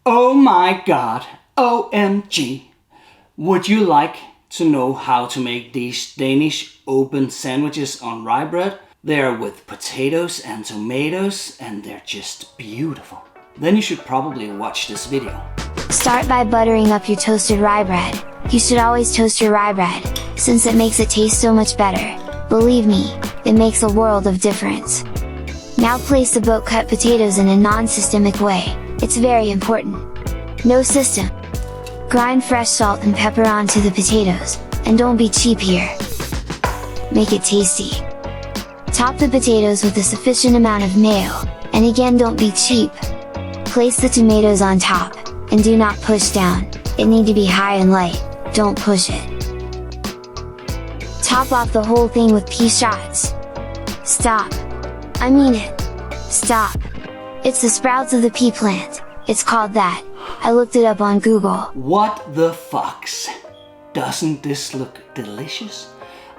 Oh my god, OMG. Would you like to know how to make these Danish open sandwiches on rye bread? They're with potatoes and tomatoes and they're just beautiful. Then you should probably watch this video. Start by buttering up your toasted rye bread. You should always toast your rye bread, since it makes it taste so much better. Believe me, it makes a world of difference. Now place the boat cut potatoes in a non-systemic way. It's very important. No system. Grind fresh salt and pepper onto the potatoes, and don't be cheap here. Make it tasty. Top the potatoes with a sufficient amount of mayo, and again don't be cheap. Place the tomatoes on top, and do not push down. It need to be high and light, don't push it. Top off the whole thing with pea shots. Stop. I mean it. Stop. It's the sprouts of the pea plant. It's called that. I looked it up on Google. What the fucks? Doesn't this look delicious?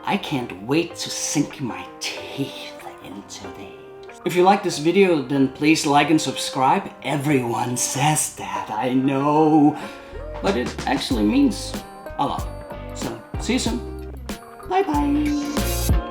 I can't wait to sink my teeth into these. If you like this video, then please like and subscribe. Everyone says that, I know. But it actually means a lot. So, see you soon. Bye bye.